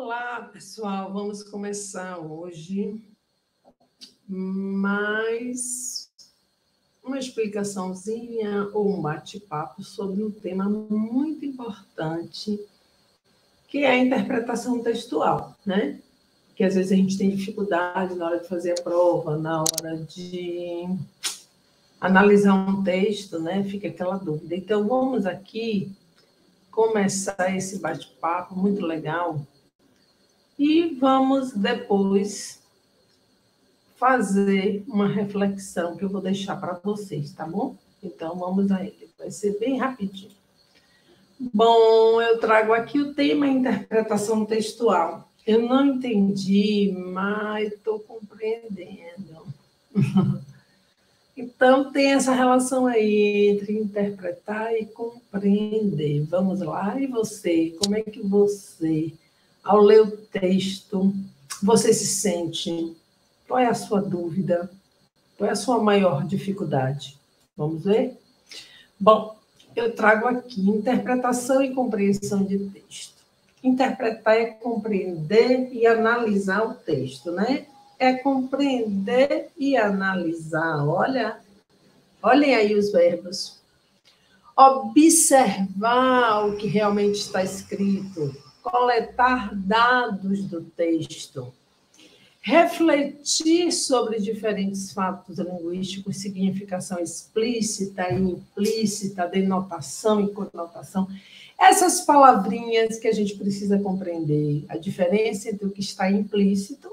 Olá, pessoal, vamos começar hoje mais uma explicaçãozinha ou um bate-papo sobre um tema muito importante, que é a interpretação textual, né? Que às vezes a gente tem dificuldade na hora de fazer a prova, na hora de analisar um texto, né? Fica aquela dúvida. Então, vamos aqui começar esse bate-papo muito legal e vamos depois fazer uma reflexão que eu vou deixar para vocês, tá bom? Então, vamos a ele. Vai ser bem rapidinho. Bom, eu trago aqui o tema interpretação textual. Eu não entendi, mas estou compreendendo. Então, tem essa relação aí entre interpretar e compreender. Vamos lá. E você? Como é que você, ao ler o texto, você se sente? Qual é a sua dúvida? Qual é a sua maior dificuldade? Vamos ver? Bom, eu trago aqui interpretação e compreensão de texto. Interpretar é compreender e analisar o texto, né? É compreender e analisar. Olhem aí os verbos. Observar o que realmente está escrito. Coletar dados do texto. Refletir sobre diferentes fatos linguísticos, significação explícita e implícita, denotação e conotação. Essas palavrinhas que a gente precisa compreender, a diferença entre o que está implícito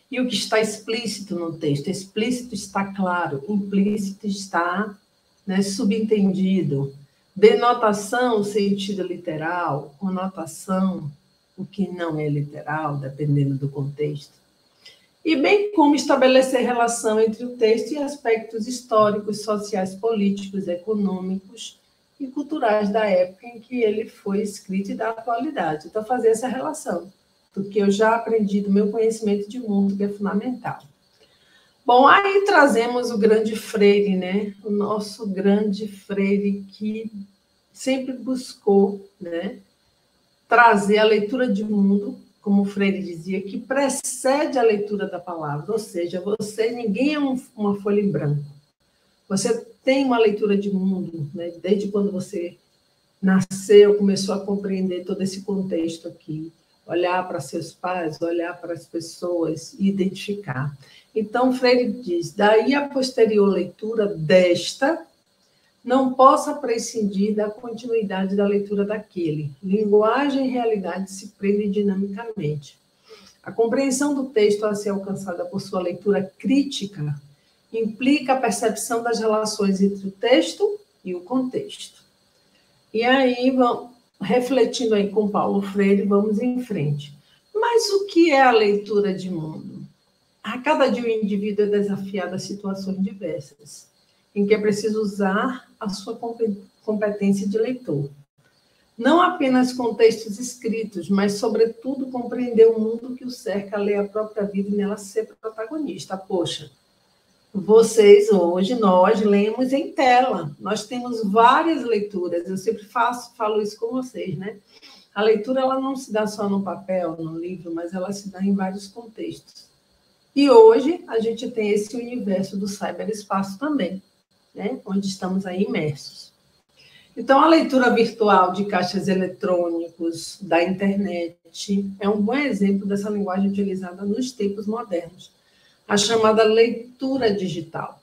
e o que está explícito no texto. Explícito está claro, implícito está, né, subentendido. Denotação, o sentido literal, conotação, o que não é literal, dependendo do contexto. E bem como estabelecer relação entre o texto e aspectos históricos, sociais, políticos, econômicos e culturais da época em que ele foi escrito e da atualidade. Então, fazer essa relação, do que eu já aprendi do meu conhecimento de mundo, que é fundamental. Bom, aí trazemos o grande Freire, né? O nosso grande Freire que sempre buscou, né, trazer a leitura de mundo, como o Freire dizia, que precede a leitura da palavra, ou seja, ninguém é uma folha em branco. Você tem uma leitura de mundo, né? Desde quando você nasceu, começou a compreender todo esse contexto aqui, olhar para seus pais, olhar para as pessoas e identificar. Então, Freire diz, daí a posterior leitura desta não possa prescindir da continuidade da leitura daquele. Linguagem e realidade se prendem dinamicamente. A compreensão do texto a ser alcançada por sua leitura crítica implica a percepção das relações entre o texto e o contexto. E aí, refletindo aí com Paulo Freire, vamos em frente. Mas o que é a leitura de mundo? A cada dia o indivíduo é desafiado a situações diversas, em que é preciso usar a sua competência de leitor. Não apenas com textos escritos, mas, sobretudo, compreender o mundo que o cerca, ler a própria vida e nela ser protagonista. Poxa, vocês hoje, nós lemos em tela. Nós temos várias leituras. Eu sempre falo isso com vocês, né? A leitura ela não se dá só no papel, no livro, mas ela se dá em vários contextos. E hoje a gente tem esse universo do cyberespaço também, né? Onde estamos aí imersos. Então, a leitura virtual de caixas eletrônicos, da internet, é um bom exemplo dessa linguagem utilizada nos tempos modernos, a chamada leitura digital.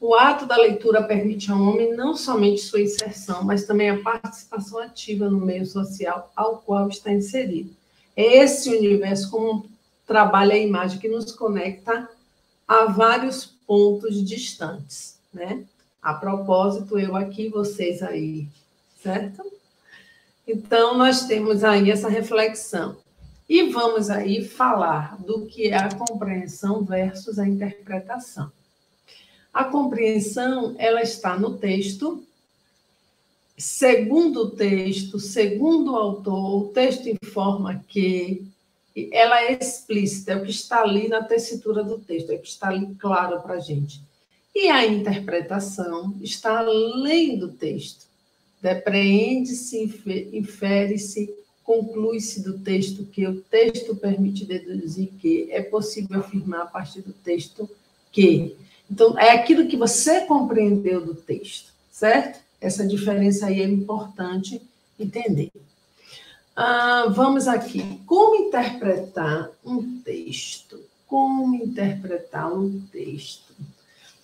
O ato da leitura permite ao homem não somente sua inserção, mas também a participação ativa no meio social ao qual está inserido. É esse universo como trabalha a imagem que nos conecta a vários pontos distantes, né? A propósito, eu aqui, vocês aí, certo? Então, nós temos aí essa reflexão. E vamos aí falar do que é a compreensão versus a interpretação. A compreensão, ela está no texto. Segundo o texto, segundo o autor, o texto informa que ela é explícita, é o que está ali na tessitura do texto, é o que está ali claro para a gente. E a interpretação está além do texto. Depreende-se, infere-se, conclui-se do texto que o texto permite deduzir que é possível afirmar a partir do texto que. Então, é aquilo que você compreendeu do texto, certo? Essa diferença aí é importante entender. Vamos aqui. Como interpretar um texto? Como interpretar um texto?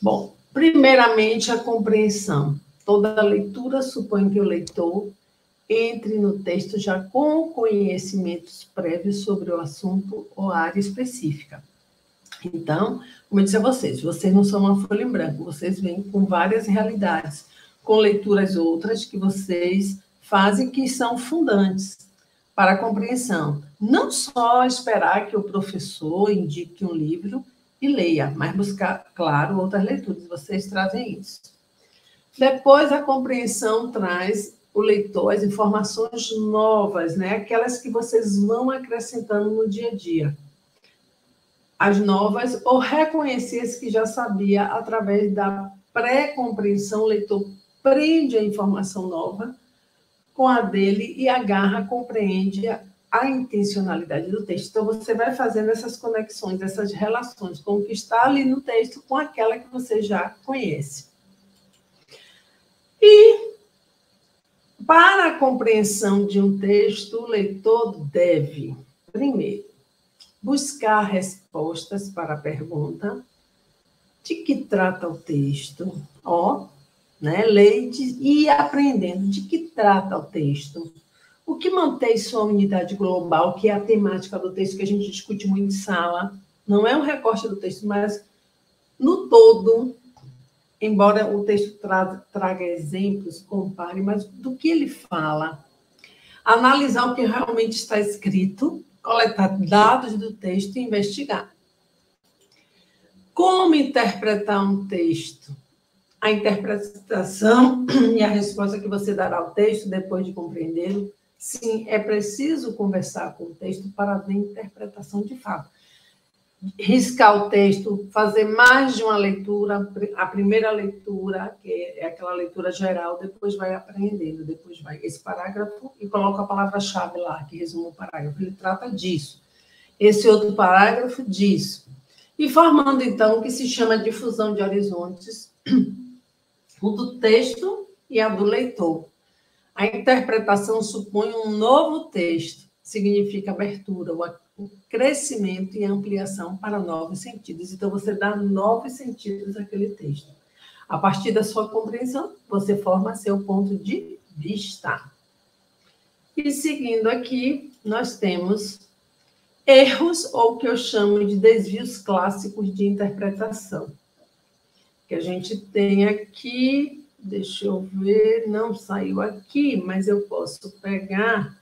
Bom, primeiramente, a compreensão. Toda leitura supõe que o leitor entre no texto já com conhecimentos prévios sobre o assunto ou área específica. Então, como eu disse a vocês não são uma folha em branco, vocês vêm com várias realidades, com leituras outras que vocês fazem que são fundantes para a compreensão. Não só esperar que o professor indique um livro e leia, mas buscar, claro, outras leituras. Vocês trazem isso. Depois, a compreensão traz o leitor as informações novas, né? Aquelas que vocês vão acrescentando no dia a dia. As novas, ou reconhecer as que já sabia através da pré-compreensão, o leitor prende a informação nova com a dele e agarra, compreende a intencionalidade do texto. Então, você vai fazendo essas conexões, essas relações com o que está ali no texto com aquela que você já conhece. E, para a compreensão de um texto, o leitor deve, primeiro, buscar respostas para a pergunta de que trata o texto, ler e ir aprendendo de que trata o texto. O que mantém sua unidade global, que é a temática do texto que a gente discute muito em sala, não é um recorte do texto, mas no todo, embora o texto traga exemplos, compare, mas do que ele fala, analisar o que realmente está escrito, coletar dados do texto e investigar. Como interpretar um texto? A interpretação e a resposta que você dará ao texto depois de compreendê-lo. Sim, é preciso conversar com o texto para ver a interpretação de fato. Riscar o texto, fazer mais de uma leitura, a primeira leitura, que é aquela leitura geral, depois vai aprendendo, depois vai esse parágrafo e coloca a palavra-chave lá, que resume o parágrafo. Ele trata disso. Esse outro parágrafo, disso. E formando, então, o que se chama difusão de horizontes, o do texto e a do leitor. A interpretação supõe um novo texto, significa abertura, o crescimento e ampliação para novos sentidos. Então, você dá novos sentidos àquele texto. A partir da sua compreensão, você forma seu ponto de vista. E seguindo aqui, nós temos erros, ou o que eu chamo de desvios clássicos de interpretação. Que a gente tem aqui, deixa eu ver, não saiu aqui, mas eu posso pegar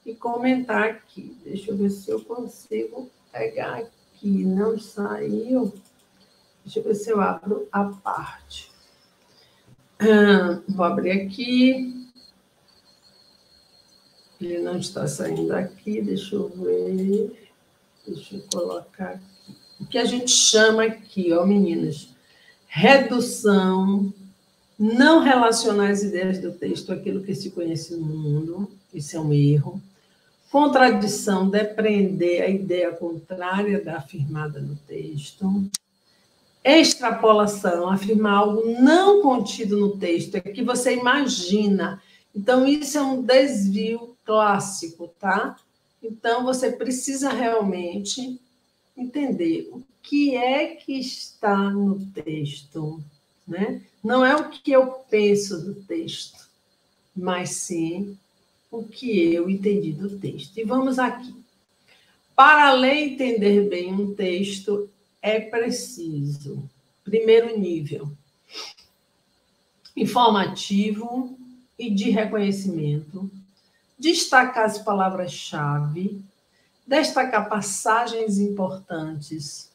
e comentar aqui. Deixa eu ver se eu consigo pegar aqui. Não saiu. Deixa eu ver se eu abro a parte. Vou abrir aqui. Ele não está saindo aqui. Deixa eu ver. Deixa eu colocar aqui. O que a gente chama aqui, meninas? Redução. Não relacionar as ideias do texto àquilo que se conhece no mundo. Isso é um erro. Contradição, depreender a ideia contrária da afirmada no texto. Extrapolação, afirmar algo não contido no texto, é que você imagina. Então, isso é um desvio clássico, tá? Então, você precisa realmente entender o que é que está no texto, né? Não é o que eu penso do texto, mas sim o que eu entendi do texto. E vamos aqui. Para ler e entender bem um texto, é preciso, primeiro nível, informativo e de reconhecimento, destacar as palavras-chave, destacar passagens importantes,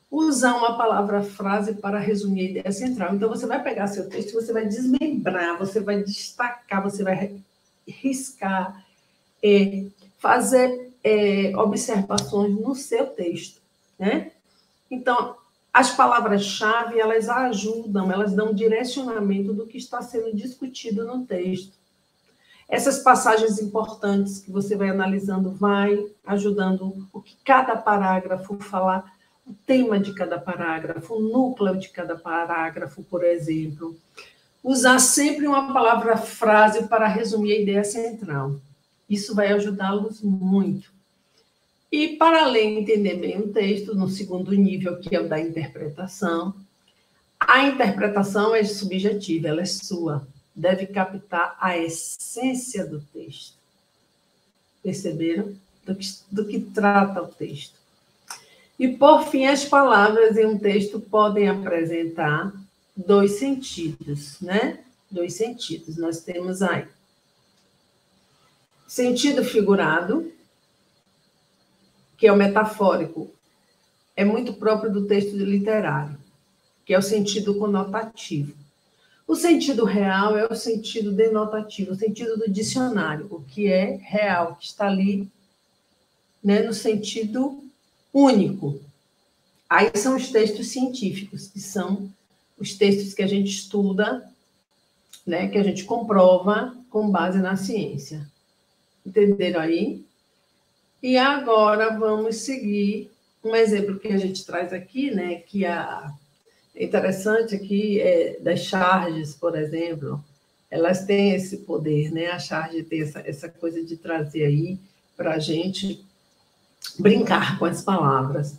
usar uma palavra-frase para resumir a ideia central. Então, você vai pegar seu texto, você vai desmembrar, você vai destacar, você vai riscar, fazer observações no seu texto, né? Então, as palavras-chave, elas ajudam, elas dão direcionamento do que está sendo discutido no texto. Essas passagens importantes que você vai analisando vai ajudando o que cada parágrafo falar, o tema de cada parágrafo, o núcleo de cada parágrafo, por exemplo. Usar sempre uma palavra-frase para resumir a ideia central. Isso vai ajudá-los muito. E, para ler e entender bem o texto, no segundo nível, que é o da interpretação, a interpretação é subjetiva, ela é sua. Deve captar a essência do texto. Perceberam? Do que trata o texto. E, por fim, as palavras em um texto podem apresentar dois sentidos, né? Dois sentidos. Nós temos aí sentido figurado, que é o metafórico, é muito próprio do texto literário, que é o sentido conotativo. O sentido real é o sentido denotativo, o sentido do dicionário, o que é real, que está ali, né, no sentido único. Aí são os textos científicos, que são os textos que a gente estuda, né, que a gente comprova com base na ciência. Entenderam aí? E agora vamos seguir um exemplo que a gente traz aqui, né, que é interessante aqui, das charges, por exemplo, elas têm esse poder, né? A charge tem essa coisa de trazer aí para a gente brincar com as palavras.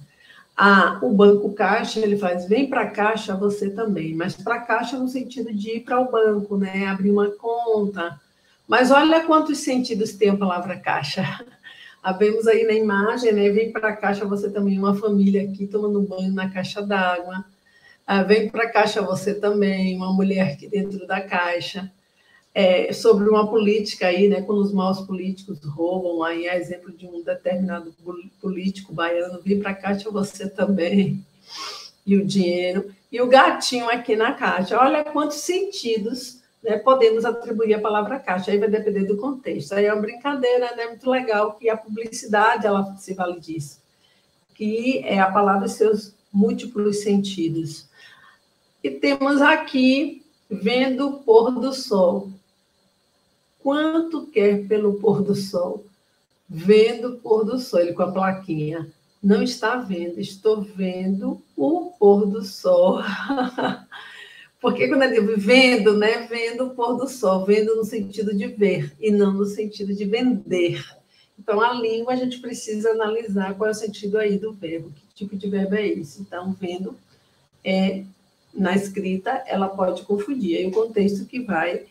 O banco caixa, ele faz, vem para a caixa você também, mas para a caixa no sentido de ir para o banco, né? Abrir uma conta. Mas olha quantos sentidos tem a palavra caixa. Vemos aí na imagem, né? Vem para a caixa você também, uma família aqui tomando banho na caixa d'água. Vem para a caixa você também, uma mulher aqui dentro da caixa. Sobre uma política aí, né? Quando os maus políticos roubam, aí é exemplo de um determinado político baiano, vem para a caixa você também. E o dinheiro. E o gatinho aqui na caixa. Olha quantos sentidos, né, podemos atribuir a palavra caixa. Aí vai depender do contexto. Aí é uma brincadeira, né? Muito legal que a publicidade ela se vale disso. Que é a palavra e seus múltiplos sentidos. E temos aqui, vendo o pôr do sol. Quanto quer pelo pôr do sol? Vendo o pôr do sol, ele com a plaquinha. Não está vendo, estou vendo o pôr do sol. Porque quando eu digo vendo, né? Vendo o pôr do sol, vendo no sentido de ver e não no sentido de vender. Então, a língua a gente precisa analisar qual é o sentido aí do verbo, que tipo de verbo é esse. Então, vendo na escrita, ela pode confundir. Aí o contexto que vai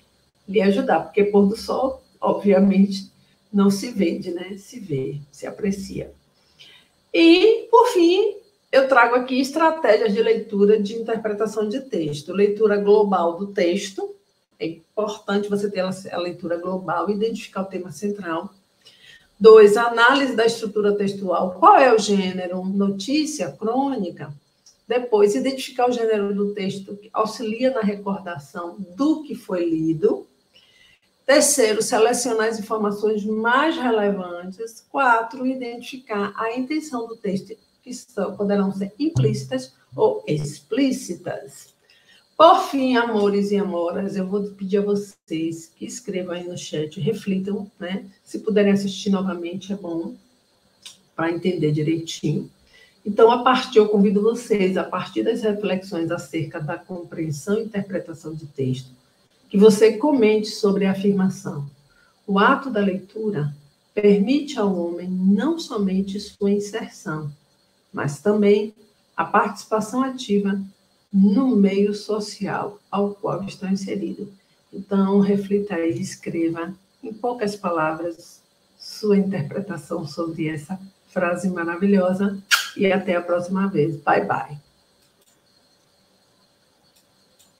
lhe ajudar, porque pôr do sol, obviamente, não se vende, né? Se vê, se aprecia. E, por fim, eu trago aqui estratégias de leitura de interpretação de texto. Leitura global do texto. É importante você ter a leitura global, identificar o tema central. 2, análise da estrutura textual. Qual é o gênero? Notícia, crônica? Depois, identificar o gênero do texto que auxilia na recordação do que foi lido. 3, selecionar as informações mais relevantes. 4, identificar a intenção do texto, que poderão ser implícitas ou explícitas. Por fim, amores e amoras, eu vou pedir a vocês que escrevam aí no chat, reflitam, né? Se puderem assistir novamente, é bom, para entender direitinho. Então, eu convido vocês, a partir das reflexões acerca da compreensão e interpretação de texto, que você comente sobre a afirmação. O ato da leitura permite ao homem não somente sua inserção, mas também a participação ativa no meio social ao qual está inserido. Então, reflita aí, escreva, em poucas palavras, sua interpretação sobre essa frase maravilhosa e até a próxima vez. Bye, bye.